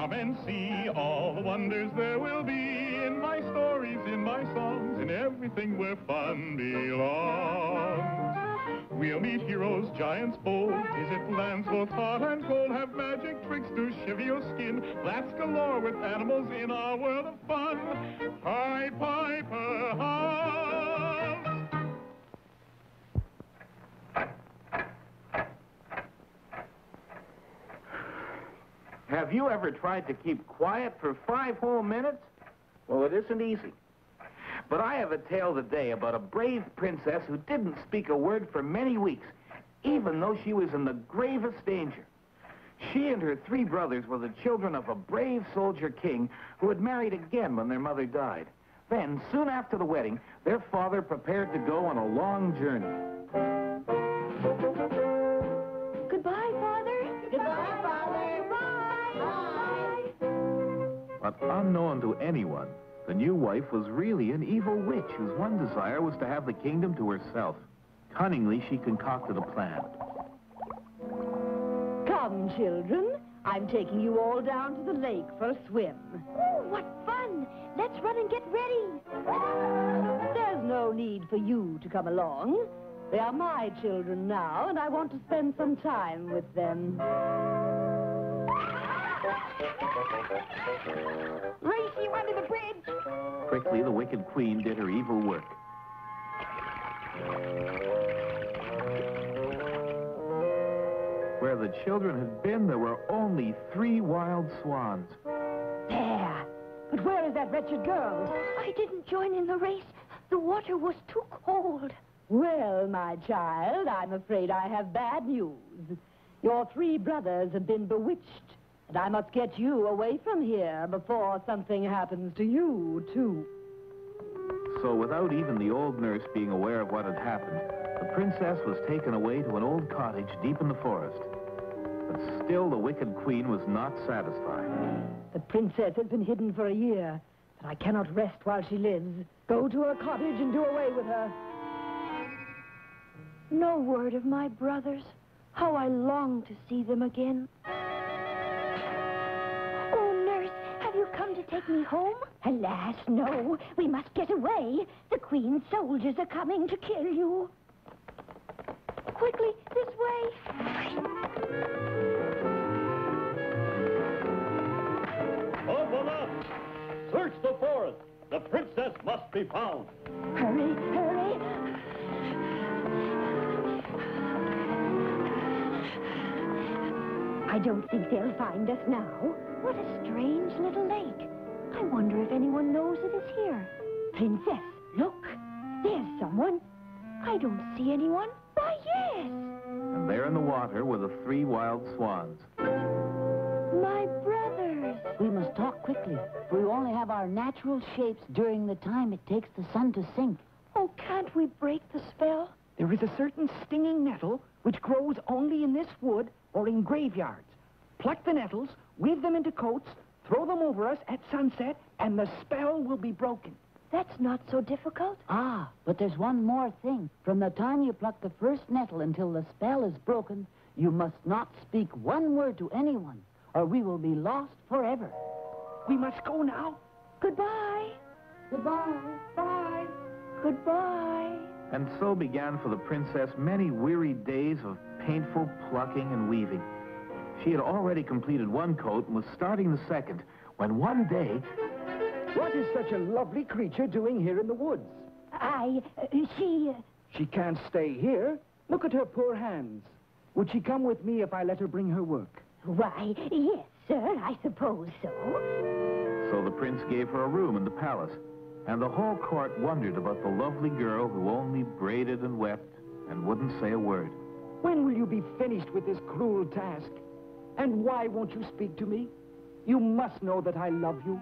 Come and see all the wonders there will be in my stories, in my songs, in everything where fun belongs. We'll meet heroes, giants bold, visit lands both hot and cold, have magic tricks to shiver your skin, laughs galore with animals in our world of fun. Pied Piper hums. Have you ever tried to keep quiet for 5 whole minutes? Well, it isn't easy. But I have a tale today about a brave princess who didn't speak a word for many weeks, even though she was in the gravest danger. She and her 3 brothers were the children of a brave soldier king who had married again when their mother died. Then, soon after the wedding, their father prepared to go on a long journey. Goodbye, Father. Goodbye, Father. Goodbye. But unknown to anyone, the new wife was really an evil witch whose one desire was to have the kingdom to herself. Cunningly, she concocted a plan. Come, children. I'm taking you all down to the lake for a swim. Oh, what fun! Let's run and get ready. There's no need for you to come along. They are my children now, and I want to spend some time with them. Race you under the bridge. Quickly, the wicked queen did her evil work. Where the children had been, there were only 3 wild swans. There. But where is that wretched girl? I didn't join in the race. The water was too cold. Well, my child, I'm afraid I have bad news. Your 3 brothers have been bewitched, and I must get you away from here before something happens to you, too. So without even the old nurse being aware of what had happened, the princess was taken away to an old cottage deep in the forest. But still the wicked queen was not satisfied. The princess has been hidden for a year, but I cannot rest while she lives. Go to her cottage and do away with her. No word of my brothers. How I long to see them again. Oh, nurse, have you come to take me home? Alas, no. We must get away. The Queen's soldiers are coming to kill you. Quickly, this way. Open up! Search the forest. The princess must be found. Hurry, hurry. I don't think they'll find us now. What a strange little lake. I wonder if anyone knows it is here. Princess, look. There's someone. I don't see anyone. Why, yes. And there in the water were the 3 wild swans. My brothers. We must talk quickly, for we only have our natural shapes during the time it takes the sun to sink. Oh, can't we break the spell? There is a certain stinging nettle which grows only in this wood or in graveyards. Pluck the nettles, weave them into coats, throw them over us at sunset, and the spell will be broken. That's not so difficult. Ah, but there's one more thing. From the time you pluck the first nettle until the spell is broken, you must not speak one word to anyone, or we will be lost forever. We must go now. Goodbye. Goodbye. Bye. Goodbye. And so began for the princess many weary days of painful plucking and weaving. She had already completed 1 coat and was starting the second, when one day... What is such a lovely creature doing here in the woods? She can't stay here. Look at her poor hands. Would she come with me if I let her bring her work? Why, yes, sir, I suppose so. So the prince gave her a room in the palace, and the whole court wondered about the lovely girl who only braided and wept and wouldn't say a word. When will you be finished with this cruel task? And why won't you speak to me? You must know that I love you.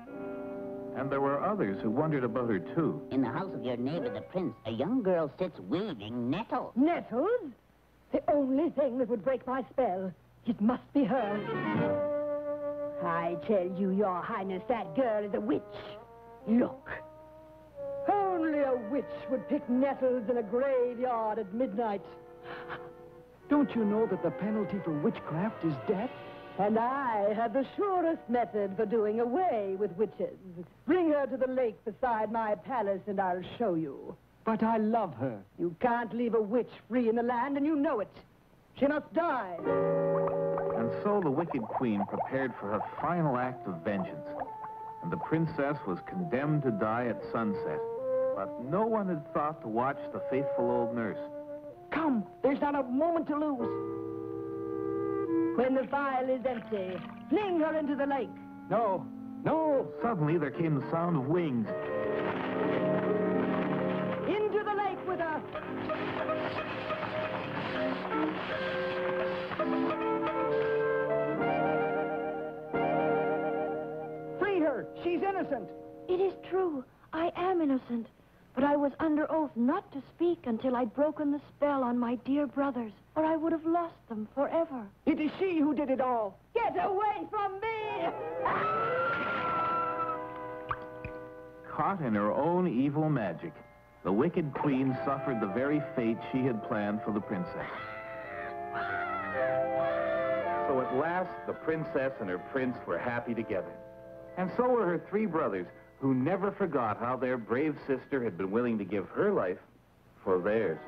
And there were others who wondered about her, too. In the house of your neighbor, the prince, a young girl sits weaving nettles. Nettles? The only thing that would break my spell. It must be her. I tell you, Your Highness, that girl is a witch. Look. Only a witch would pick nettles in a graveyard at midnight. Don't you know that the penalty for witchcraft is death? And I have the surest method for doing away with witches. Bring her to the lake beside my palace and I'll show you. But I love her. You can't leave a witch free in the land, and you know it. She must die. And so the wicked queen prepared for her final act of vengeance. And the princess was condemned to die at sunset. But no one had thought to watch the faithful old nurse. Come, there's not a moment to lose. When the vial is empty, fling her into the lake. No, no. Suddenly there came the sound of wings. Into the lake with her. Free her. She's innocent. It is true. I am innocent. But I was under oath not to speak until I'd broken the spell on my dear brothers, or I would have lost them forever. It is she who did it all. Get away from me! Caught in her own evil magic, the wicked queen suffered the very fate she had planned for the princess. So at last, the princess and her prince were happy together. And so were her 3 brothers, who never forgot how their brave sister had been willing to give her life for theirs.